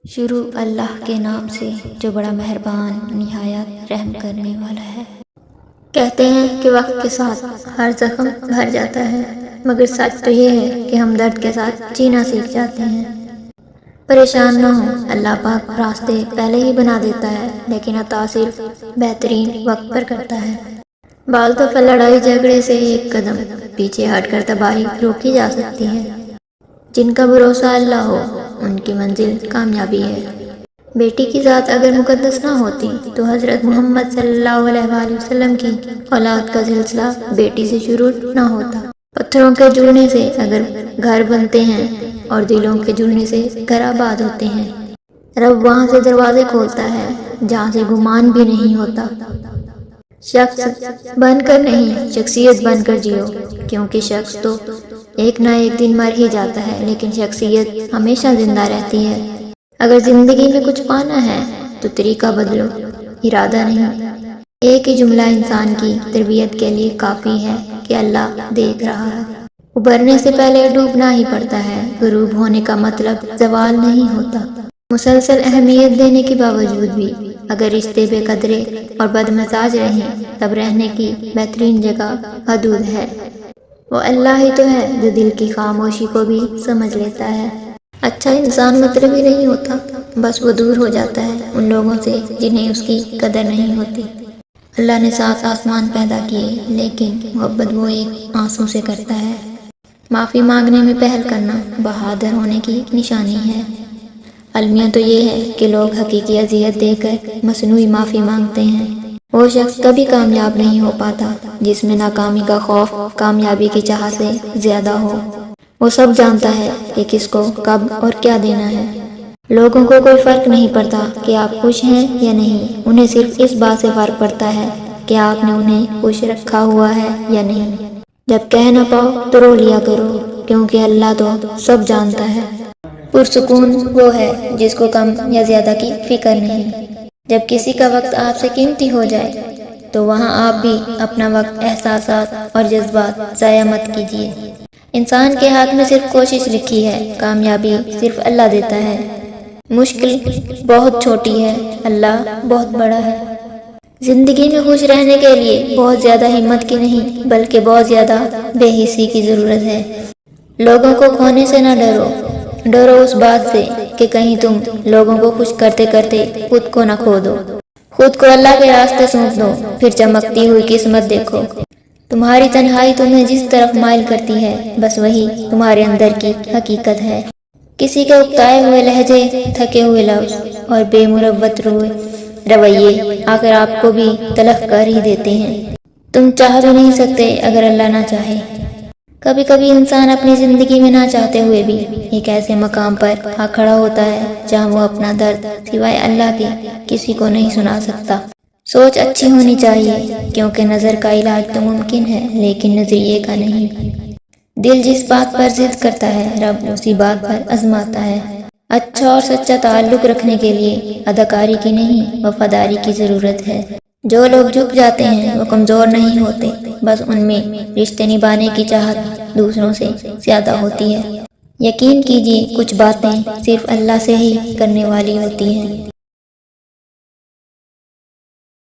شروع اللہ کے نام سے جو بڑا مہربان نہایت رحم کرنے والا ہے۔ کہتے ہیں کہ وقت کے ساتھ ہر زخم بھر جاتا ہے، مگر سچ تو یہ ہے کہ ہم درد کے ساتھ جینا سیکھ جاتے ہیں۔ پریشان نہ ہو، اللہ پاک راستے پہلے ہی بنا دیتا ہے، لیکن عطا صرف بہترین وقت پر کرتا ہے۔ بال تو پھر لڑائی جھگڑے سے ایک قدم پیچھے ہٹ کر تباہی روکی جا سکتی ہے۔ جن کا بھروسہ اللہ ہو ان کی منزل کامیابی ہے۔ بیٹی کی ذات اگر مقدس نہ ہوتی تو حضرت محمد صلی اللہ علیہ وآلہ وسلم کی اولاد کا سلسلہ بیٹی سے شروع نہ ہوتا۔ پتھروں کے جڑنے سے اگر گھر بنتے ہیں اور دلوں کے جڑنے سے گھر آباد ہوتے ہیں۔ رب وہاں سے دروازے کھولتا ہے جہاں سے گمان بھی نہیں ہوتا۔ شخص بن کر نہیں، شخصیت بن کر جیو، کیونکہ شخص تو ایک نہ ایک دن مر ہی جاتا ہے، لیکن شخصیت ہمیشہ زندہ رہتی ہے۔ اگر زندگی میں کچھ پانا ہے تو طریقہ بدلو، ارادہ نہیں۔ ایک ہی جملہ انسان کی تربیت کے لیے کافی ہے کہ اللہ دیکھ رہا ہے۔ ابھرنے سے پہلے ڈوبنا ہی پڑتا ہے، غروب ہونے کا مطلب زوال نہیں ہوتا۔ مسلسل اہمیت دینے کے باوجود بھی اگر رشتے بے قدرے اور بد مزاج رہیں، تب رہنے کی بہترین جگہ حدود ہے۔ وہ اللہ ہی تو ہے جو دل کی خاموشی کو بھی سمجھ لیتا ہے۔ اچھا انسان مطلبی نہیں ہوتا، بس وہ دور ہو جاتا ہے ان لوگوں سے جنہیں اس کی قدر نہیں ہوتی۔ اللہ نے 7 آسمان پیدا کیے، لیکن محبت وہ ایک آنسوں سے کرتا ہے۔ معافی مانگنے میں پہل کرنا بہادر ہونے کی نشانی ہے۔ المیہ تو یہ ہے کہ لوگ حقیقی اذیت دے کر مصنوعی معافی مانگتے ہیں۔ وہ شخص کبھی کامیاب نہیں ہو پاتا جس میں ناکامی کا خوف کامیابی کی چاہت سے زیادہ ہو۔ وہ سب جانتا ہے کہ کس کو کب اور کیا دینا ہے۔ لوگوں کو کوئی فرق نہیں پڑتا کہ آپ خوش ہیں یا نہیں، انہیں صرف اس بات سے فرق پڑتا ہے کہ آپ نے انہیں خوش رکھا ہوا ہے یا نہیں۔ جب کہہ نہ پاؤ تو رو لیا کرو، کیونکہ اللہ تو سب جانتا ہے۔ پرسکون وہ ہے جس کو کم یا زیادہ کی فکر نہیں۔ جب کسی کا وقت آپ سے قیمتی ہو جائے تو وہاں آپ بھی اپنا وقت، احساسات اور جذبات ضائع مت کیجیے۔ انسان کے ہاتھ میں صرف کوشش لکھی ہے، کامیابی صرف اللہ دیتا ہے۔ مشکل بہت چھوٹی ہے، اللہ بہت بڑا ہے۔ زندگی میں خوش رہنے کے لیے بہت زیادہ ہمت کی نہیں، بلکہ بہت زیادہ بے حسی کی ضرورت ہے۔ لوگوں کو کھونے سے نہ ڈرو، ڈرو اس بات سے کہ کہیں تم لوگوں کو خوش کرتے کرتے خود کو نہ کھو دو۔ خود کو اللہ کے راستے سونپ دو، پھر چمکتی ہوئی قسمت دیکھو۔ تمہاری تنہائی تمہیں جس طرف مائل کرتی ہے، بس وہی تمہارے اندر کی حقیقت ہے۔ کسی کے اکتائے ہوئے لہجے، تھکے ہوئے لفظ اور بے مروت رویے آخر آپ کو بھی تلف کر ہی دیتے ہیں۔ تم چاہ بھی نہیں سکتے اگر اللہ نہ چاہے۔ کبھی کبھی انسان اپنی زندگی میں نہ چاہتے ہوئے بھی ایک ایسے مقام پر آ کھڑا ہوتا ہے جہاں وہ اپنا درد سوائے اللہ کے کسی کو نہیں سنا سکتا۔ سوچ اچھی ہونی چاہیے، کیونکہ نظر کا علاج تو ممکن ہے لیکن نظریے کا نہیں۔ دل جس بات پر ضد کرتا ہے، رب اسی بات پر آزماتا ہے۔ اچھا اور سچا تعلق رکھنے کے لیے اداکاری کی نہیں، وفاداری کی ضرورت ہے۔ جو لوگ جھک جاتے ہیں وہ کمزور نہیں ہوتے، بس ان میں رشتے نبھانے کی چاہت دوسروں سے زیادہ ہوتی ہے۔ یقین کیجیے کچھ باتیں صرف اللہ سے ہی کرنے والی ہوتی ہیں۔